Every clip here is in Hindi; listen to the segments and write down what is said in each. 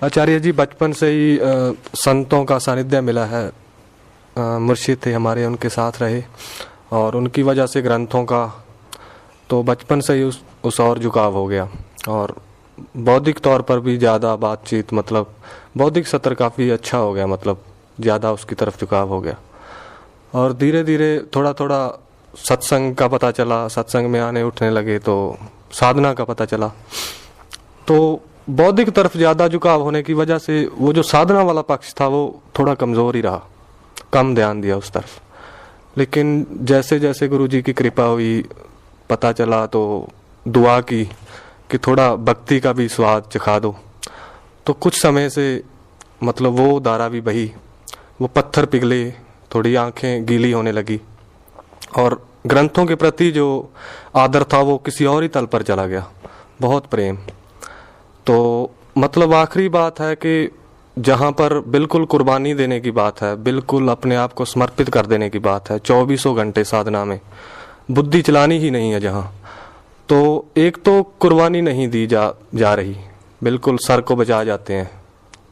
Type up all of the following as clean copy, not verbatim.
आचार्य जी, बचपन से ही संतों का सानिध्य मिला है। मुर्शिद थे हमारे, उनके साथ रहे और उनकी वजह से ग्रंथों का तो बचपन से ही उस और झुकाव हो गया। और बौद्धिक तौर पर भी ज़्यादा बातचीत, मतलब बौद्धिक सत्र काफ़ी अच्छा हो गया, मतलब ज़्यादा उसकी तरफ झुकाव हो गया। और धीरे धीरे थोड़ा थोड़ा सत्संग का पता चला, सत्संग में आने उठने लगे तो साधना का पता चला। तो बौद्धिक तरफ ज़्यादा झुकाव होने की वजह से वो जो साधना वाला पक्ष था वो थोड़ा कमज़ोर ही रहा, कम ध्यान दिया उस तरफ। लेकिन जैसे जैसे गुरु जी की कृपा हुई, पता चला तो दुआ की कि थोड़ा भक्ति का भी स्वाद चखा दो। तो कुछ समय से मतलब वो धारा भी बही, वो पत्थर पिघले, थोड़ी आंखें गीली होने लगी और ग्रंथों के प्रति जो आदर था वो किसी और ही तल पर चला गया, बहुत प्रेम। तो मतलब आखिरी बात है कि जहाँ पर बिल्कुल कुर्बानी देने की बात है, बिल्कुल अपने आप को समर्पित कर देने की बात है, 24 घंटे साधना में बुद्धि चलानी ही नहीं है जहाँ, तो एक तो कुर्बानी नहीं दी जा रही, बिल्कुल सर को बजा जाते हैं।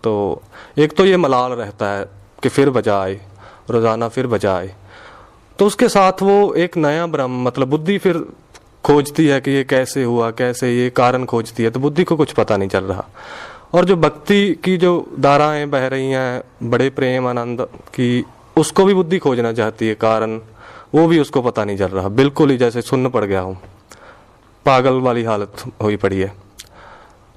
तो एक तो ये मलाल रहता है कि फिर बजाए, रोज़ाना फिर बजाए। तो उसके साथ वो एक नया ब्रह्म, मतलब बुद्धि फिर खोजती है कि ये कैसे हुआ, कैसे, ये कारण खोजती है। तो बुद्धि को कुछ पता नहीं चल रहा। और जो भक्ति की जो धाराएं बह रही हैं, बड़े प्रेम आनंद की, उसको भी बुद्धि खोजना चाहती है कारण, वो भी उसको पता नहीं चल रहा। बिल्कुल ही जैसे सुन्न पड़ गया हूँ, पागल वाली हालत हुई पड़ी है।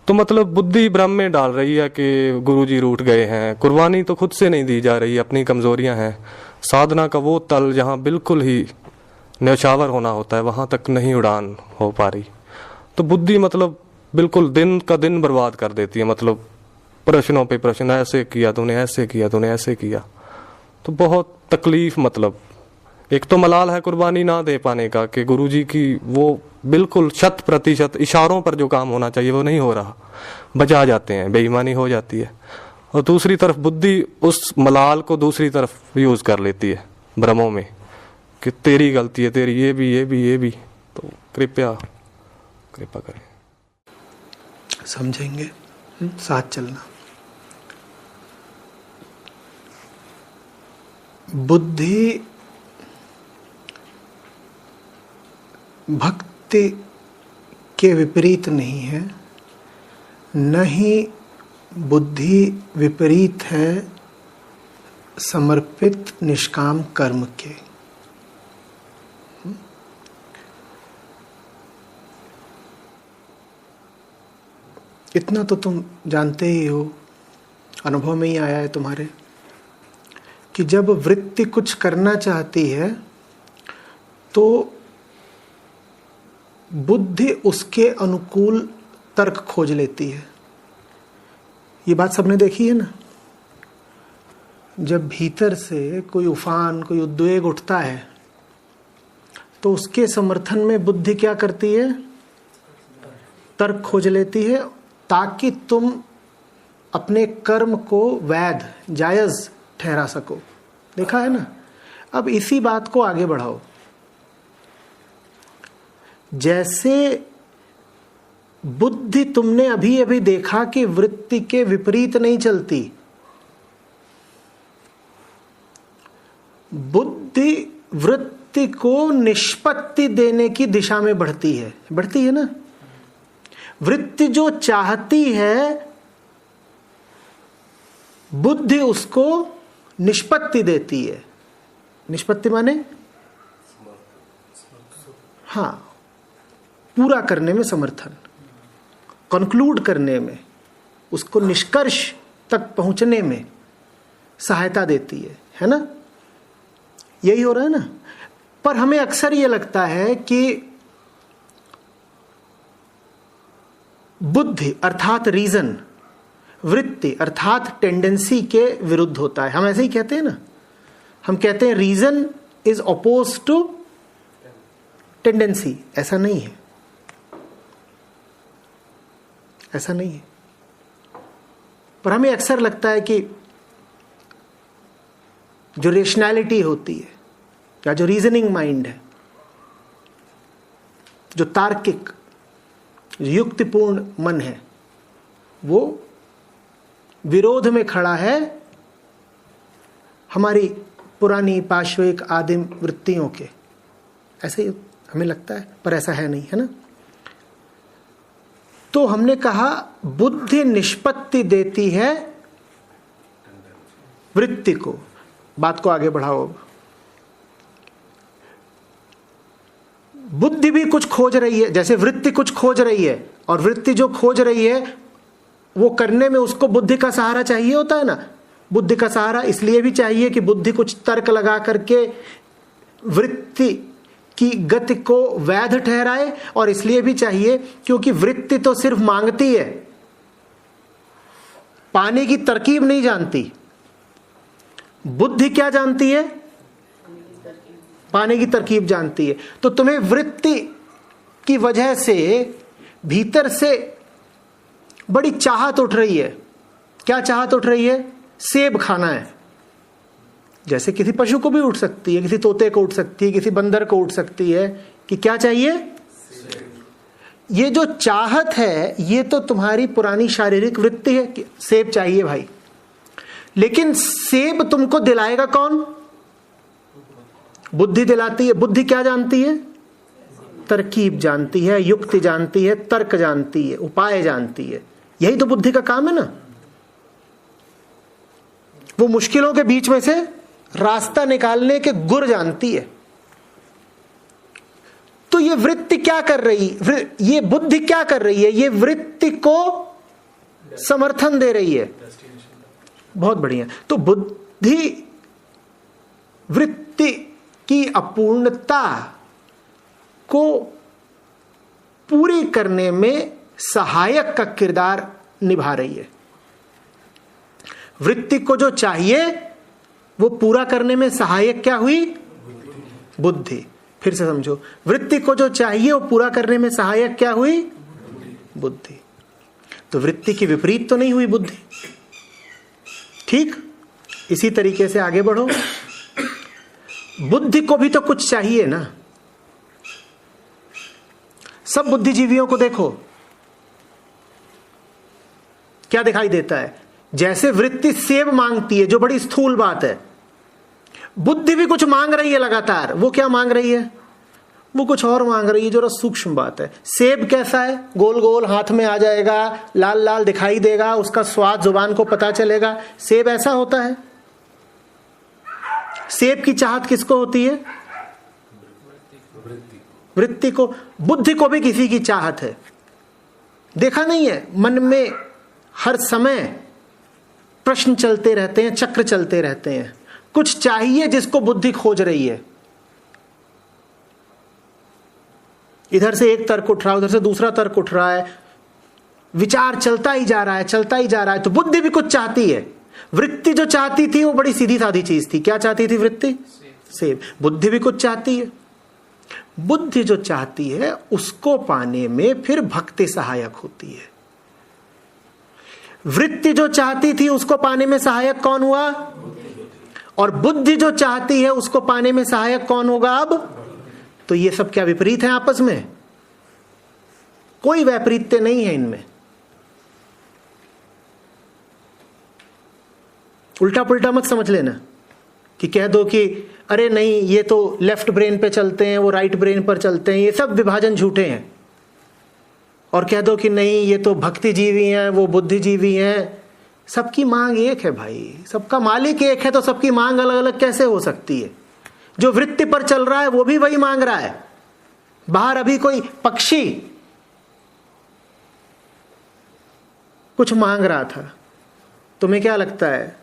तो मतलब बुद्धि भ्रम में डाल रही है कि गुरुजी रूठ गए हैं। कुर्बानी तो खुद से नहीं दी जा रही, अपनी कमजोरियां हैं। साधना का वो तल जहाँ बिल्कुल ही न्यौछावर होना होता है, वहाँ तक नहीं उड़ान हो पा रही। तो बुद्धि मतलब बिल्कुल दिन का दिन बर्बाद कर देती है, मतलब प्रश्नों पे प्रश्न, ऐसे किया तूने, ऐसे किया तूने, ऐसे किया। तो बहुत तकलीफ, मतलब एक तो मलाल है कुर्बानी ना दे पाने का कि गुरुजी की वो बिल्कुल 100% इशारों पर जो काम होना चाहिए वो नहीं हो रहा, बजा जाते हैं, बेईमानी हो जाती है। और दूसरी तरफ बुद्धि उस मलाल को दूसरी तरफ यूज कर लेती है भ्रमों में कि तेरी गलती है, तेरी ये भी, ये भी, ये भी। तो कृपया कृपा करें। समझेंगे, साथ चलना। बुद्धि भक्ति के विपरीत नहीं है, न ही बुद्धि विपरीत है समर्पित निष्काम कर्म के। इतना तो तुम जानते ही हो, अनुभव में ही आया है तुम्हारे, कि जब वृत्ति कुछ करना चाहती है तो बुद्धि उसके अनुकूल तर्क खोज लेती है। ये बात सबने देखी है ना। जब भीतर से कोई उफान, कोई उद्वेग उठता है तो उसके समर्थन में बुद्धि क्या करती है? तर्क खोज लेती है, ताकि तुम अपने कर्म को वैध, जायज ठहरा सको। देखा है ना। अब इसी बात को आगे बढ़ाओ। जैसे बुद्धि, तुमने अभी अभी देखा कि वृत्ति के विपरीत नहीं चलती। बुद्धि वृत्ति को निष्पत्ति देने की दिशा में बढ़ती है ना। वृत्ति जो चाहती है, बुद्धि उसको निष्पत्ति देती है। निष्पत्ति माने हाँ, पूरा करने में समर्थन, कंक्लूड करने में, उसको निष्कर्ष तक पहुंचने में सहायता देती है ना। यही हो रहा है ना। पर हमें अक्सर ये लगता है कि बुद्धि अर्थात रीजन, वृत्ति अर्थात टेंडेंसी के विरुद्ध होता है। हम ऐसे ही कहते हैं ना। हम कहते हैं reason is oppose to tendency. ऐसा नहीं है, ऐसा नहीं है। पर हमें अक्सर लगता है कि जो रेशनैलिटी होती है या जो रीजनिंग माइंड है, जो तार्किक, युक्तिपूर्ण मन है, वो विरोध में खड़ा है हमारी पुरानी पाश्विक आदिम वृत्तियों के। ऐसे ही हमें लगता है, पर ऐसा है नहीं, है ना। तो हमने कहा बुद्धि निष्पत्ति देती है वृत्ति को। बात को आगे बढ़ाओ। अब बुद्धि भी कुछ खोज रही है, जैसे वृत्ति कुछ खोज रही है, और वृत्ति जो खोज रही है वो करने में उसको बुद्धि का सहारा चाहिए होता है ना। बुद्धि का सहारा इसलिए भी चाहिए कि बुद्धि कुछ तर्क लगा करके वृत्ति की गति को वैध ठहराए, और इसलिए भी चाहिए क्योंकि वृत्ति तो सिर्फ मांगती है, पाने की तरकीब नहीं जानती। बुद्धि क्या जानती है? पाने की तरकीब जानती है। तो तुम्हें वृत्ति की वजह से भीतर से बड़ी चाहत उठ रही है। क्या चाहत उठ रही है? सेब खाना है। जैसे किसी पशु को भी उठ सकती है, किसी तोते को उठ सकती है, किसी बंदर को उठ सकती है कि क्या चाहिए? ये जो चाहत है ये तो तुम्हारी पुरानी शारीरिक वृत्ति है कि सेब चाहिए भाई। लेकिन सेब तुमको दिलाएगा कौन? बुद्धि दिलाती है। बुद्धि क्या जानती है? तरकीब जानती है, युक्ति जानती है, तर्क जानती है, उपाय जानती है। यही तो बुद्धि का काम है ना। वो मुश्किलों के बीच में से रास्ता निकालने के गुर जानती है। तो ये वृत्ति क्या कर रही, ये बुद्धि क्या कर रही है? ये वृत्ति को समर्थन दे रही है। बहुत बढ़िया। तो बुद्धि वृत्ति की अपूर्णता को पूरी करने में सहायक का किरदार निभा रही है। वृत्ति को जो चाहिए वो पूरा करने में सहायक क्या हुई? बुद्धि। फिर से समझो, वृत्ति को जो चाहिए वो पूरा करने में सहायक क्या हुई? बुद्धि। तो वृत्ति की विपरीत तो नहीं हुई बुद्धि। ठीक इसी तरीके से आगे बढ़ो। बुद्धि को भी तो कुछ चाहिए ना। सब बुद्धिजीवियों को देखो, क्या दिखाई देता है? जैसे वृत्ति सेब मांगती है, जो बड़ी स्थूल बात है, बुद्धि भी कुछ मांग रही है लगातार। वो क्या मांग रही है? वो कुछ और मांग रही है, जो सूक्ष्म बात है। सेब कैसा है? गोल गोल हाथ में आ जाएगा, लाल लाल दिखाई देगा, उसका स्वाद जुबान को पता चलेगा। सेब ऐसा होता है। सेब की चाहत किसको होती है? वृत्ति को। बुद्धि को भी किसी की चाहत है। देखा नहीं है, मन में हर समय प्रश्न चलते रहते हैं, चक्र चलते रहते हैं। कुछ चाहिए जिसको बुद्धि खोज रही है। इधर से एक तर्क उठ रहा है, उधर से दूसरा तर्क उठ रहा है, विचार चलता ही जा रहा है, चलता ही जा रहा है। तो बुद्धि भी कुछ चाहती है। वृत्ति जो चाहती थी वो बड़ी सीधी साधी चीज थी। क्या चाहती थी वृत्ति? सेब। बुद्धि भी कुछ चाहती है। बुद्धि जो चाहती है उसको पाने में फिर भक्ति सहायक होती है। वृत्ति जो चाहती थी उसको पाने में सहायक कौन हुआ? और बुद्धि जो चाहती है उसको पाने में सहायक कौन होगा अब? तो ये सब क्या विपरीत है आपस में? कोई वैपरीत्य नहीं है इनमें। उल्टा पुल्टा मत समझ लेना कि कह दो कि अरे नहीं ये तो लेफ्ट ब्रेन पे चलते हैं, वो राइट ब्रेन पर चलते हैं। ये सब विभाजन झूठे हैं। और कह दो कि नहीं ये तो भक्तिजीवी हैं, वो बुद्धिजीवी हैं। सबकी मांग एक है भाई, सबका मालिक एक है, तो सबकी मांग अलग अलग कैसे हो सकती है? जो वृत्ति पर चल रहा है वो भी वही मांग रहा है। बाहर अभी कोई पक्षी कुछ मांग रहा था, तुम्हें क्या लगता है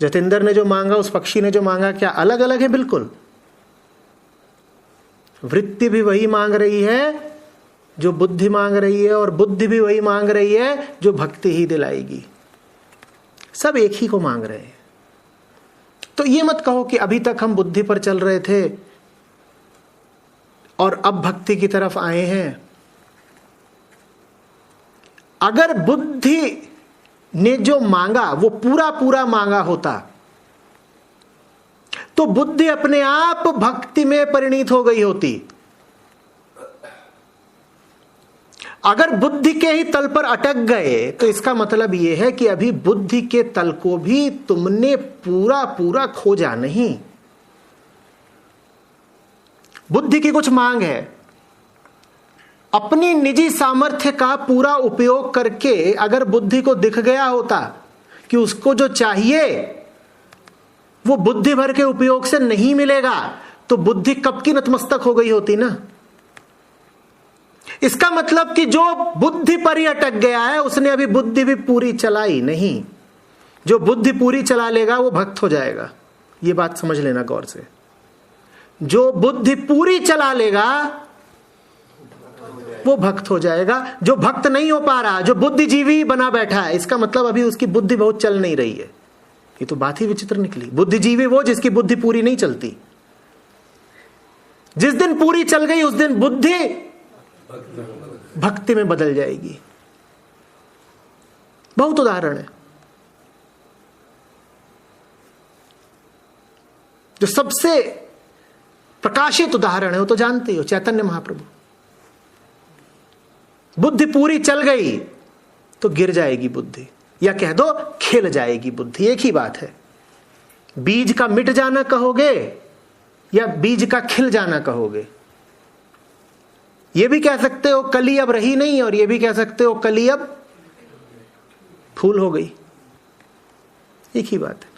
जतेंद्र ने जो मांगा, उस पक्षी ने जो मांगा, क्या अलग अलग है? बिल्कुल। वृत्ति भी वही मांग रही है जो बुद्धि मांग रही है, और बुद्धि भी वही मांग रही है जो भक्ति ही दिलाएगी। सब एक ही को मांग रहे हैं। तो ये मत कहो कि अभी तक हम बुद्धि पर चल रहे थे और अब भक्ति की तरफ आए हैं। अगर बुद्धि ने जो मांगा वो पूरा पूरा मांगा होता तो बुद्धि अपने आप भक्ति में परिणीत हो गई होती। अगर बुद्धि के ही तल पर अटक गए तो इसका मतलब यह है कि अभी बुद्धि के तल को भी तुमने पूरा पूरा खोजा नहीं। बुद्धि की कुछ मांग है, अपनी निजी सामर्थ्य का पूरा उपयोग करके अगर बुद्धि को दिख गया होता कि उसको जो चाहिए वो बुद्धि भर के उपयोग से नहीं मिलेगा, तो बुद्धि कब की नतमस्तक हो गई होती ना। इसका मतलब कि जो बुद्धि पर ही अटक गया है उसने अभी बुद्धि भी पूरी चलाई नहीं। जो बुद्धि पूरी चला लेगा वो भक्त हो जाएगा। ये बात समझ लेना गौर से। जो बुद्धि पूरी चला लेगा वो भक्त हो जाएगा। जो भक्त नहीं हो पा रहा, जो बुद्धिजीवी बना बैठा है, इसका मतलब अभी उसकी बुद्धि बहुत चल नहीं रही है। ये तो बात ही विचित्र निकली। बुद्धिजीवी वो जिसकी बुद्धि पूरी नहीं चलती। जिस दिन पूरी चल गई उस दिन बुद्धि भक्ति में बदल जाएगी। बहुत उदाहरण है। जो सबसे प्रकाशित उदाहरण है वो तो जानते हो, चैतन्य महाप्रभु। बुद्धि पूरी चल गई तो गिर जाएगी बुद्धि, या कह दो खिल जाएगी बुद्धि, एक ही बात है। बीज का मिट जाना कहोगे या बीज का खिल जाना कहोगे। ये भी कह सकते हो कली अब रही नहीं, और ये भी कह सकते हो कली अब फूल हो गई। एक ही बात है।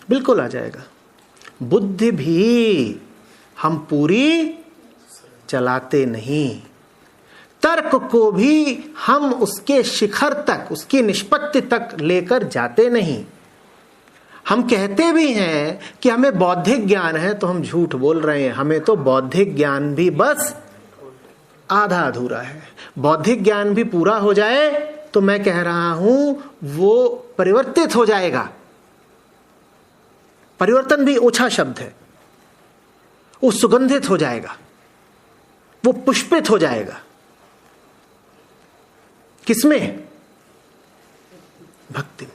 बिल्कुल आ जाएगा। बुद्धि भी हम पूरी चलाते नहीं, तर्क को भी हम उसके शिखर तक, उसकी निष्पत्ति तक लेकर जाते नहीं। हम कहते भी हैं कि हमें बौद्धिक ज्ञान है, तो हम झूठ बोल रहे हैं। हमें तो बौद्धिक ज्ञान भी बस आधा अधूरा है। बौद्धिक ज्ञान भी पूरा हो जाए तो मैं कह रहा हूं वो परिवर्तित हो जाएगा। परिवर्तन भी ओछा शब्द है। वो सुगंधित हो जाएगा, वो पुष्पित हो जाएगा। किसमें? भक्ति में।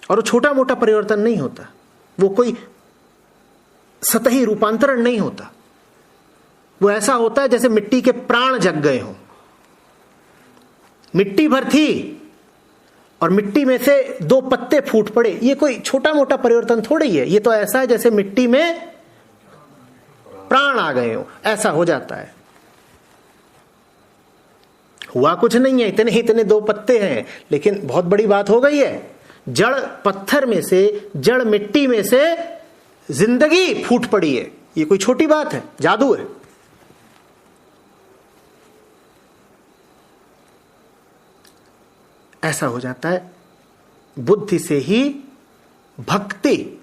और वो छोटा मोटा परिवर्तन नहीं होता, वो कोई सतही रूपांतरण नहीं होता। वो ऐसा होता है जैसे मिट्टी के प्राण जग गए हों। मिट्टी भर थी और मिट्टी में से 2 पत्ते फूट पड़े। ये कोई छोटा मोटा परिवर्तन थोड़ी है। ये तो ऐसा है जैसे मिट्टी में प्राण आ गए हो, ऐसा हो जाता है। हुआ कुछ नहीं है, इतने ही इतने 2 पत्ते हैं, लेकिन बहुत बड़ी बात हो गई है। जड़ पत्थर में से, जड़ मिट्टी में से जिंदगी फूट पड़ी है। ये कोई छोटी बात है, जादू है। ऐसा हो जाता है। बुद्धि से ही भक्ति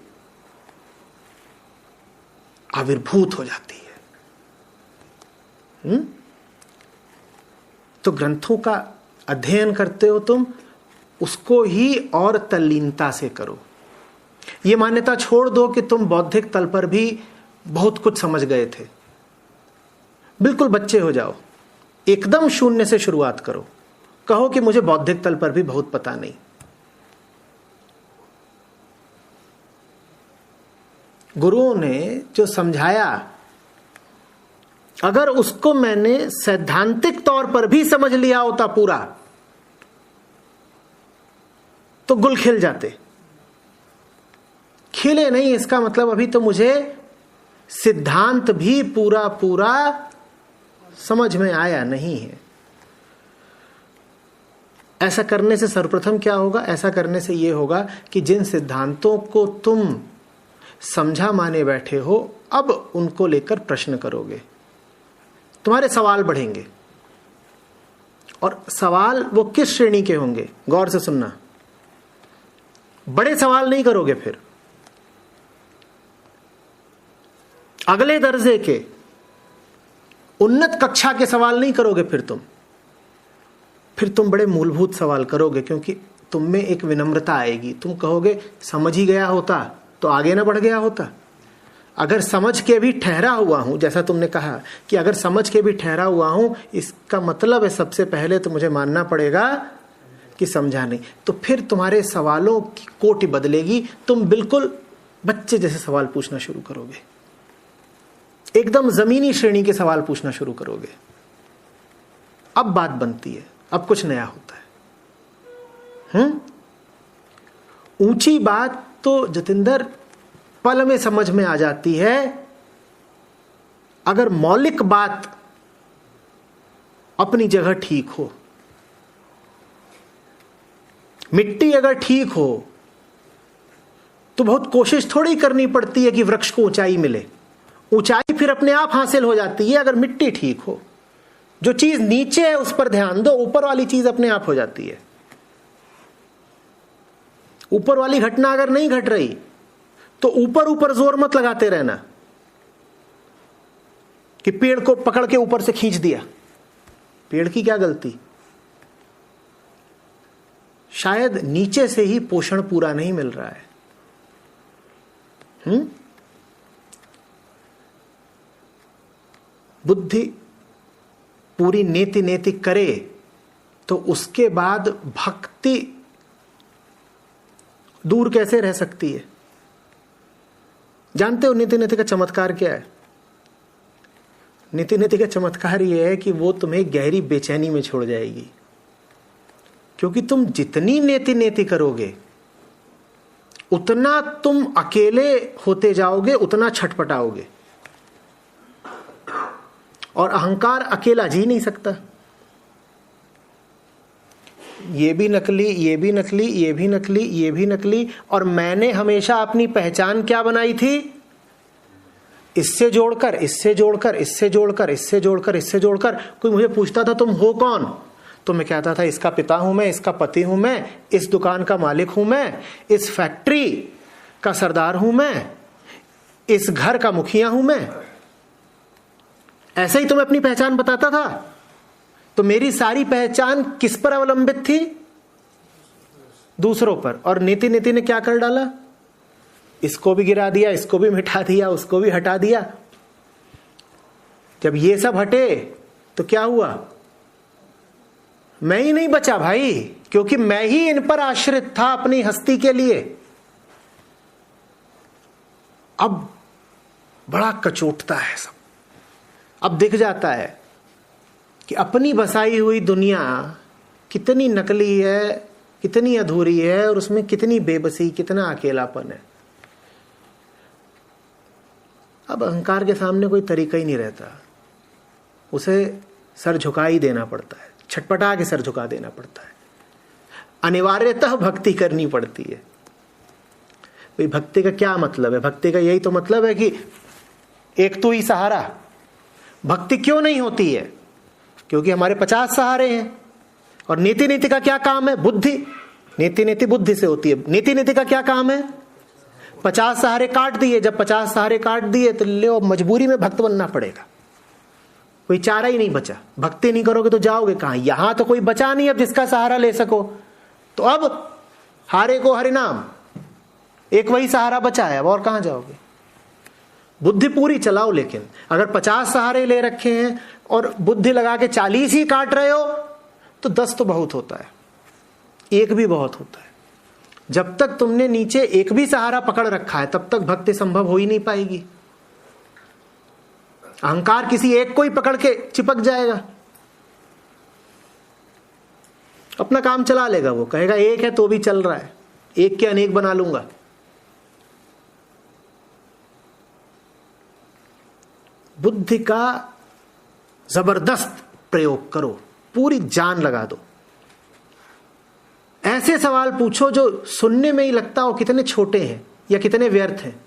आविर्भूत हो जाती है। तो ग्रंथों का अध्ययन करते हो तुम, उसको ही और तल्लीनता से करो। ये मान्यता छोड़ दो कि तुम बौद्धिक तल पर भी बहुत कुछ समझ गए थे। बिल्कुल बच्चे हो जाओ, एकदम शून्य से शुरुआत करो। कहो कि मुझे बौद्धिक तल पर भी बहुत पता नहीं। गुरुओं ने जो समझाया, अगर उसको मैंने सैद्धांतिक तौर पर भी समझ लिया होता पूरा, तो गुल खिल जाते। खिले नहीं, इसका मतलब अभी तो मुझे सिद्धांत भी पूरा पूरा समझ में आया नहीं है। ऐसा करने से सर्वप्रथम क्या होगा? ऐसा करने से यह होगा कि जिन सिद्धांतों को तुम समझा माने बैठे हो, अब उनको लेकर प्रश्न करोगे, तुम्हारे सवाल बढ़ेंगे। और सवाल वो किस श्रेणी के होंगे? गौर से सुनना। बड़े सवाल नहीं करोगे, फिर अगले दर्जे के उन्नत कक्षा के सवाल नहीं करोगे। फिर तुम बड़े मूलभूत सवाल करोगे, क्योंकि तुम में एक विनम्रता आएगी। तुम कहोगे समझ ही गया होता तो आगे ना बढ़ गया होता। अगर समझ के भी ठहरा हुआ हूं, जैसा तुमने कहा कि अगर समझ के भी ठहरा हुआ हूं, इसका मतलब है सबसे पहले तो मुझे मानना पड़ेगा कि समझा नहीं। तो फिर तुम्हारे सवालों की कोटि बदलेगी। तुम बिल्कुल बच्चे जैसे सवाल पूछना शुरू करोगे, एकदम जमीनी श्रेणी के सवाल पूछना शुरू करोगे, अब बात बनती है, अब कुछ नया होता है। ऊंची बात तो जतिंदर पल में समझ में आ जाती है अगर मौलिक बात अपनी जगह ठीक हो। मिट्टी अगर ठीक हो तो बहुत कोशिश थोड़ी करनी पड़ती है कि वृक्ष को ऊंचाई मिले, ऊंचाई फिर अपने आप हासिल हो जाती है अगर मिट्टी ठीक हो। जो चीज नीचे है उस पर ध्यान दो, ऊपर वाली चीज अपने आप हो जाती है। ऊपर वाली घटना अगर नहीं घट रही तो ऊपर ऊपर जोर मत लगाते रहना कि पेड़ को पकड़ के ऊपर से खींच दिया। पेड़ की क्या गलती? शायद नीचे से ही पोषण पूरा नहीं मिल रहा है। बुद्धि पूरी नेति नेति करे तो उसके बाद भक्ति दूर कैसे रह सकती है? जानते हो नीति नीति का चमत्कार क्या है? नीति नीति का चमत्कार यह है कि वो तुम्हें गहरी बेचैनी में छोड़ जाएगी, क्योंकि तुम जितनी नेति नेति करोगे उतना तुम अकेले होते जाओगे, उतना छटपटाओगे। और अहंकार अकेला जी नहीं सकता। ये भी नकली, ये भी नकली, ये भी नकली, ये भी नकली। और मैंने हमेशा अपनी पहचान क्या बनाई थी? इससे जोड़कर, इससे जोड़कर, इससे जोड़कर, इससे जोड़कर, इससे जोड़कर। कोई मुझे पूछता था तुम हो कौन, तो मैं कहता था इसका पिता हूं मैं, इसका पति हूं मैं, इस दुकान का मालिक हूं मैं, इस फैक्ट्री का सरदार हूं मैं, इस घर का मुखिया हूं मैं। ऐसे ही तो मैं अपनी पहचान बताता था। तो मेरी सारी पहचान किस पर अवलंबित थी? दूसरों पर। और नीति नीति ने क्या कर डाला? इसको भी गिरा दिया, इसको भी मिटा दिया, उसको भी हटा दिया। जब ये सब हटे तो क्या हुआ? मैं ही नहीं बचा भाई, क्योंकि मैं ही इन पर आश्रित था अपनी हस्ती के लिए। अब बड़ा कचोटता है सब। अब दिख जाता है कि अपनी बसाई हुई दुनिया कितनी नकली है, कितनी अधूरी है, और उसमें कितनी बेबसी, कितना अकेलापन है। अब अहंकार के सामने कोई तरीका ही नहीं रहता, उसे सर झुका ही देना पड़ता है, छटपटा के सर झुका देना पड़ता है, अनिवार्यतः भक्ति करनी पड़ती है। भाई भक्ति का क्या मतलब है? भक्ति का यही तो मतलब है कि एक तो ही सहारा। भक्ति क्यों नहीं होती है? क्योंकि हमारे 50 सहारे हैं। और नीति नीति का क्या काम है? बुद्धि। नीति नीति बुद्धि से होती है। नीति नीति का क्या काम है? 50 सहारे काट दिए। जब 50 सहारे काट दिए तो ले मजबूरी में भक्त बनना पड़ेगा, कोई चारा ही नहीं बचा। भक्ति नहीं करोगे तो जाओगे कहां? यहां तो कोई बचा नहीं अब जिसका सहारा ले सको। तो अब हारे को हरिनाम, एक वही सहारा बचा है, अब और कहां जाओगे? बुद्धि पूरी चलाओ, लेकिन अगर 50 सहारे ले रखे हैं और बुद्धि लगा के 40 ही काट रहे हो तो 10 तो बहुत होता है, एक भी बहुत होता है। जब तक तुमने नीचे एक भी सहारा पकड़ रखा है तब तक भक्ति संभव हो ही नहीं पाएगी। अहंकार किसी एक को ही पकड़ के चिपक जाएगा, अपना काम चला लेगा। वो कहेगा एक है तो भी चल रहा है, एक के अनेक बना लूंगा। बुद्धि का जबरदस्त प्रयोग करो, पूरी जान लगा दो। ऐसे सवाल पूछो जो सुनने में ही लगता हो कितने छोटे हैं या कितने व्यर्थ हैं।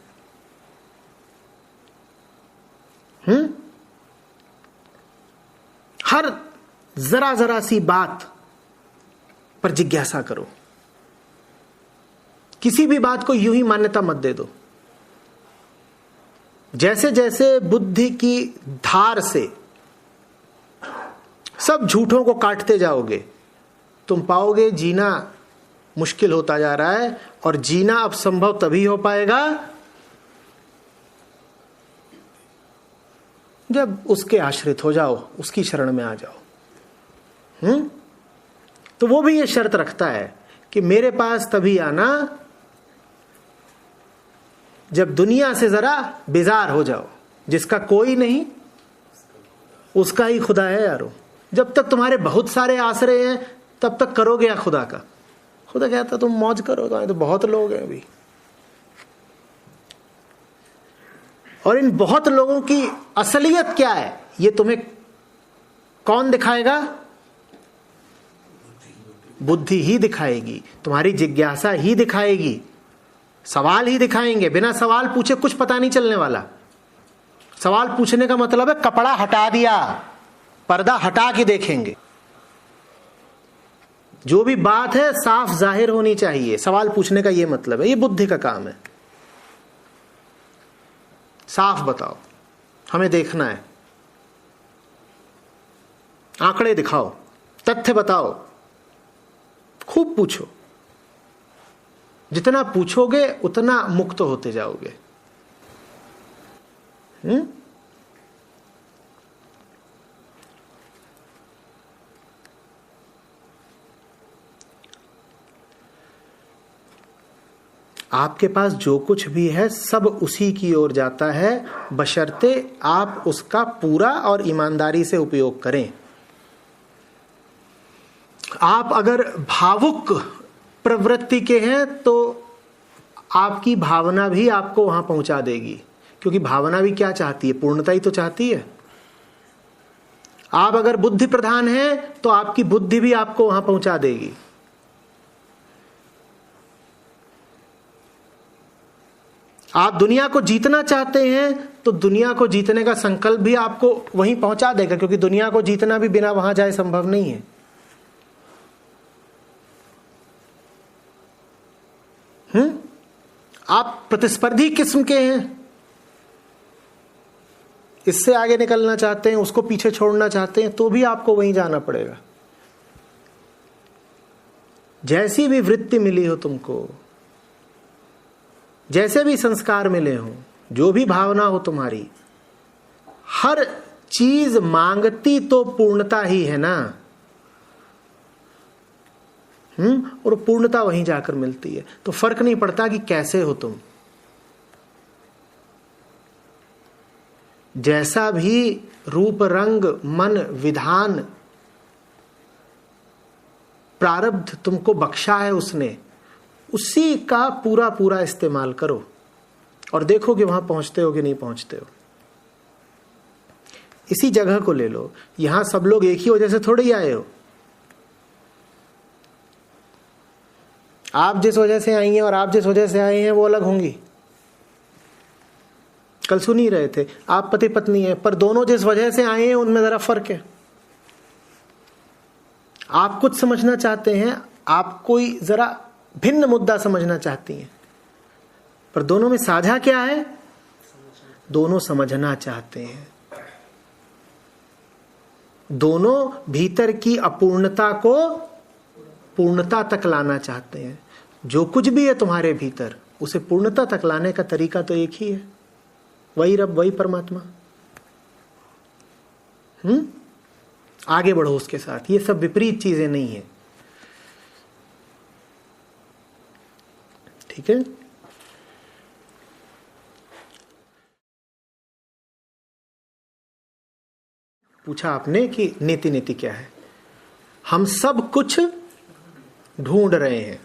हर जरा जरा सी बात पर जिज्ञासा करो। किसी भी बात को यूं ही मान्यता मत दे दो। जैसे जैसे बुद्धि की धार से सब झूठों को काटते जाओगे तुम पाओगे जीना मुश्किल होता जा रहा है। और जीना अब संभव तभी हो पाएगा जब उसके आश्रित हो जाओ, उसकी शरण में आ जाओ। तो वो भी ये शर्त रखता है कि मेरे पास तभी आना जब दुनिया से जरा बेजार हो जाओ, जिसका कोई नहीं उसका ही खुदा है यारो। जब तक तुम्हारे बहुत सारे आसरे हैं तब तक करोगे या खुदा का। खुदा कहता तुम मौज करो, तो बहुत लोग हैं अभी, और इन बहुत लोगों की असलियत क्या है ये तुम्हें कौन दिखाएगा? बुद्धि ही दिखाएगी, तुम्हारी जिज्ञासा ही दिखाएगी, सवाल ही दिखाएंगे। बिना सवाल पूछे कुछ पता नहीं चलने वाला। सवाल पूछने का मतलब है कपड़ा हटा दिया, पर्दा हटा के देखेंगे। जो भी बात है साफ जाहिर होनी चाहिए, सवाल पूछने का ये मतलब है। ये बुद्धि का काम है। साफ बताओ, हमें देखना है, आंकड़े दिखाओ, तथ्य बताओ, खूब पूछो। जितना पूछोगे उतना मुक्त होते जाओगे। आपके पास जो कुछ भी है सब उसी की ओर जाता है, बशर्ते आप उसका पूरा और ईमानदारी से उपयोग करें। आप अगर भावुक प्रवृत्ति के हैं तो आपकी भावना भी आपको वहां पहुंचा देगी, क्योंकि भावना भी क्या चाहती है? पूर्णता ही तो चाहती है। आप अगर बुद्धि प्रधान हैं तो आपकी बुद्धि भी आपको वहां पहुंचा देगी। आप दुनिया को जीतना चाहते हैं तो दुनिया को जीतने का संकल्प भी आपको वहीं पहुंचा देगा, क्योंकि दुनिया को जीतना भी बिना वहां जाए संभव नहीं है। आप प्रतिस्पर्धी किस्म के हैं, इससे आगे निकलना चाहते हैं, उसको पीछे छोड़ना चाहते हैं, तो भी आपको वहीं जाना पड़ेगा। जैसी भी वृत्ति मिली हो तुमको, जैसे भी संस्कार मिले हो, जो भी भावना हो तुम्हारी, हर चीज मांगती तो पूर्णता ही है ना। और पूर्णता वहीं जाकर मिलती है। तो फर्क नहीं पड़ता कि कैसे हो तुम, जैसा भी रूप रंग मन विधान प्रारब्ध तुमको बख्शा है उसने, उसी का पूरा पूरा इस्तेमाल करो और देखो कि वहां पहुंचते हो कि नहीं पहुंचते हो। इसी जगह को ले लो, यहां सब लोग एक ही वजह से थोड़े ही आए हो। आप जिस वजह से आई हैं और आप जिस वजह से आए हैं वो अलग होंगी। कल सुन ही रहे थे, आप पति पत्नी हैं, पर दोनों जिस वजह से आए हैं उनमें जरा फर्क है। आप कुछ समझना चाहते हैं, आप कोई जरा भिन्न मुद्दा समझना चाहती हैं, पर दोनों में साझा क्या है? दोनों समझना चाहते हैं, दोनों भीतर की अपूर्णता को पूर्णता तक लाना चाहते हैं। जो कुछ भी है तुम्हारे भीतर उसे पूर्णता तक लाने का तरीका तो एक ही है, वही रब, वही परमात्मा। आगे बढ़ो उसके साथ, ये सब विपरीत चीजें नहीं है। ठीक है। पूछा आपने कि नीति नीति क्या है। हम सब कुछ ढूंढ रहे हैं।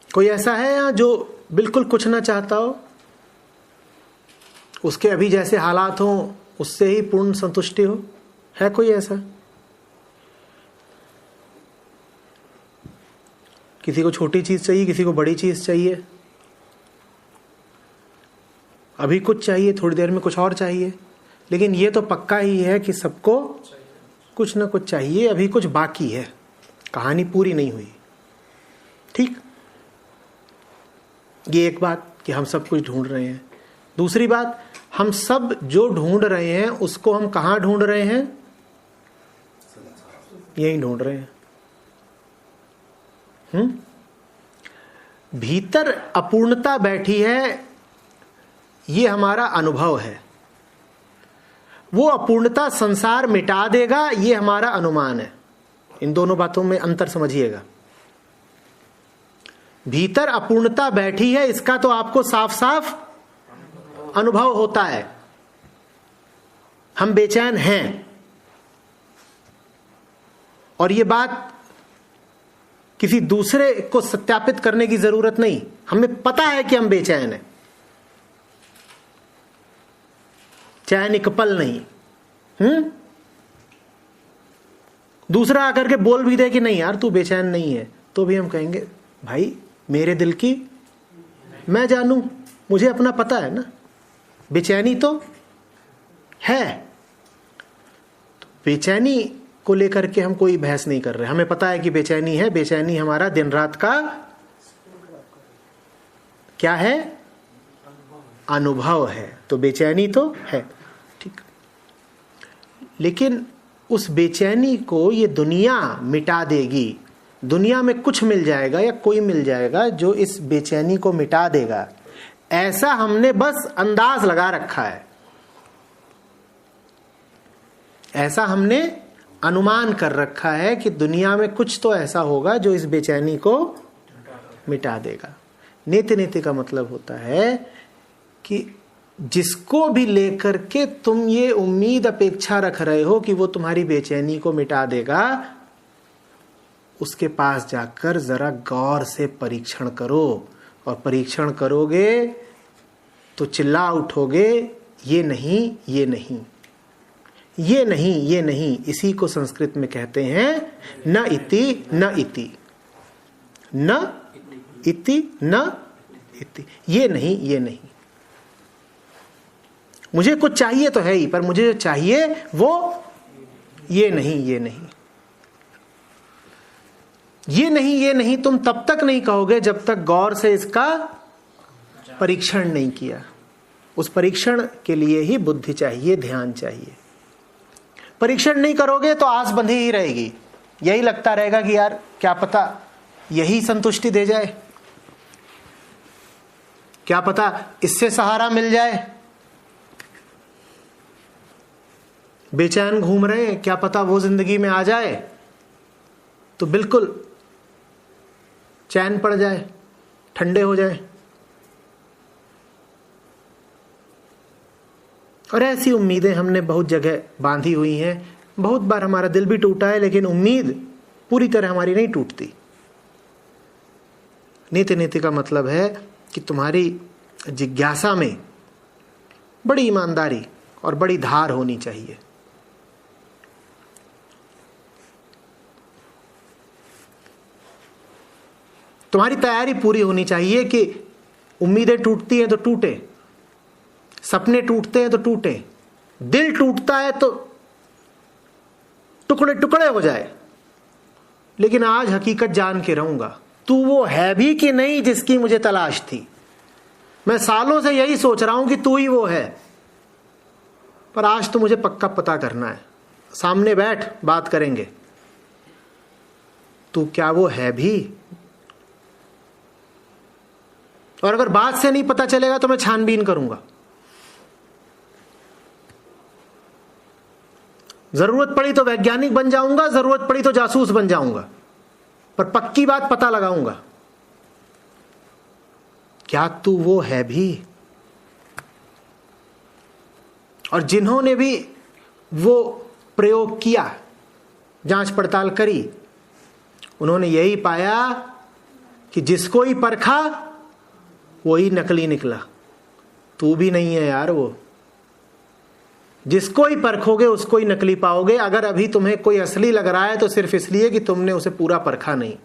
कोई ऐसा है यहां जो बिल्कुल कुछ ना चाहता हो, उसके अभी जैसे हालात हो उससे ही पूर्ण संतुष्टि हो? है कोई ऐसा? किसी को छोटी चीज चाहिए, किसी को बड़ी चीज चाहिए, अभी कुछ चाहिए, थोड़ी देर में कुछ और चाहिए, लेकिन ये तो पक्का ही है कि सबको कुछ ना कुछ चाहिए, अभी कुछ बाकी है, कहानी पूरी नहीं हुई। ठीक, ये एक बात कि हम सब कुछ ढूंढ रहे हैं। दूसरी बात, हम सब जो ढूंढ रहे हैं उसको हम कहां ढूंढ रहे हैं? यही ढूंढ रहे हैं। भीतर अपूर्णता बैठी है, ये हमारा अनुभव है। वो अपूर्णता संसार मिटा देगा, ये हमारा अनुमान है। इन दोनों बातों में अंतर समझिएगा। भीतर अपूर्णता बैठी है, इसका तो आपको साफ साफ अनुभव होता है। हम बेचैन हैं, और ये बात किसी दूसरे को सत्यापित करने की जरूरत नहीं, हमें पता है कि हम बेचैन हैं, चैन एक पल नहीं। दूसरा आकर के बोल भी दे कि नहीं यार तू बेचैन नहीं है, तो भी हम कहेंगे भाई मेरे दिल की मैं जानूं, मुझे अपना पता है ना, बेचैनी तो है। तो बेचैनी को लेकर के हम कोई बहस नहीं कर रहे, हमें पता है कि बेचैनी है। बेचैनी हमारा दिन रात का क्या है? अनुभव है। तो बेचैनी तो है, ठीक। लेकिन उस बेचैनी को ये दुनिया मिटा देगी। दुनिया में कुछ मिल जाएगा या कोई मिल जाएगा जो इस बेचैनी को मिटा देगा, ऐसा हमने बस अंदाज लगा रखा है, ऐसा हमने अनुमान कर रखा है कि दुनिया में कुछ तो ऐसा होगा जो इस बेचैनी को मिटा देगा। नित्य नीति का मतलब होता है कि जिसको भी लेकर के तुम ये उम्मीद अपेक्षा रख रहे हो कि वो तुम्हारी बेचैनी को मिटा देगा, उसके पास जाकर जरा गौर से परीक्षण करो, और परीक्षण करोगे तो चिल्ला उठोगे, ये नहीं, ये नहीं, ये नहीं, ये नहीं। इसी को संस्कृत में कहते हैं न इति न इति, न इति न इति। ये नहीं, ये नहीं। मुझे कुछ चाहिए तो है ही, पर मुझे जो चाहिए वो ये नहीं, ये नहीं, ये नहीं, ये नहीं। तुम तब तक नहीं कहोगे जब तक गौर से इसका परीक्षण नहीं किया। उस परीक्षण के लिए ही बुद्धि चाहिए, ध्यान चाहिए। परीक्षण नहीं करोगे तो आस बंधी ही रहेगी, यही लगता रहेगा कि यार क्या पता यही संतुष्टि दे जाए, क्या पता इससे सहारा मिल जाए। बेचैन घूम रहे हैं, क्या पता वो जिंदगी में आ जाए तो बिल्कुल चैन पड़ जाए, ठंडे हो जाए। और ऐसी उम्मीदें हमने बहुत जगह बांधी हुई हैं। बहुत बार हमारा दिल भी टूटा है, लेकिन उम्मीद पूरी तरह हमारी नहीं टूटती। नीति नीति का मतलब है कि तुम्हारी जिज्ञासा में बड़ी ईमानदारी और बड़ी धार होनी चाहिए। तुम्हारी तैयारी पूरी होनी चाहिए कि उम्मीदें टूटती हैं तो टूटे, सपने टूटते हैं तो टूटे, दिल टूटता है तो टुकड़े टुकड़े हो जाए, लेकिन आज हकीकत जान के रहूंगा, तू वो है भी कि नहीं जिसकी मुझे तलाश थी। मैं सालों से यही सोच रहा हूं कि तू ही वो है, पर आज तो मुझे पक्का पता करना है। सामने बैठ, बात करेंगे। तू क्या वो है भी? और अगर बात से नहीं पता चलेगा तो मैं छानबीन करूंगा। जरूरत पड़ी तो वैज्ञानिक बन जाऊंगा, जरूरत पड़ी तो जासूस बन जाऊंगा, पर पक्की बात पता लगाऊंगा। क्या तू वो है भी? और जिन्होंने भी वो प्रयोग किया, जांच पड़ताल करी, उन्होंने यही पाया कि जिसको ही परखा वही नकली निकला। तू भी नहीं है यार वो। जिसको ही परखोगे उसको ही नकली पाओगे। अगर अभी तुम्हें कोई असली लग रहा है तो सिर्फ इसलिए कि तुमने उसे पूरा परखा नहीं।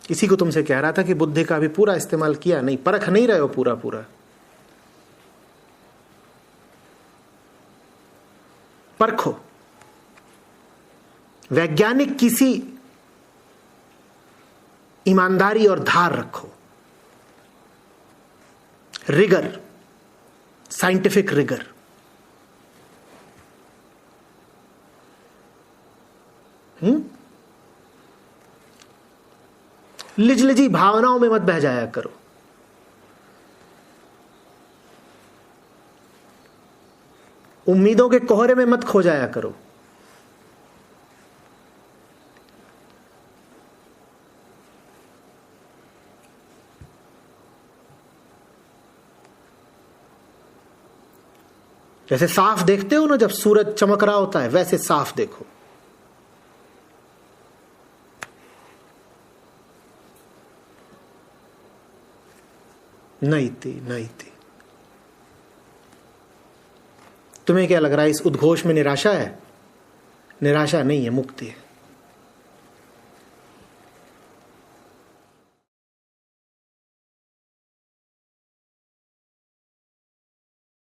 इसी को तुमसे कह रहा था कि बुद्धि का भी पूरा इस्तेमाल किया नहीं, परख नहीं रहे हो पूरा पूरा। परखो। वैज्ञानिक किसी ईमानदारी और धार रखो, रिगर, साइंटिफिक रिगर। लिजलिजी भावनाओं में मत बह जाया करो। उम्मीदों के कोहरे में मत खो जाया करो। जैसे साफ देखते हो ना, जब सूरज चमक रहा होता है वैसे साफ देखो। नैति नैति। तुम्हें क्या लग रहा है इस उद्घोष में निराशा है? निराशा नहीं है, मुक्ति है।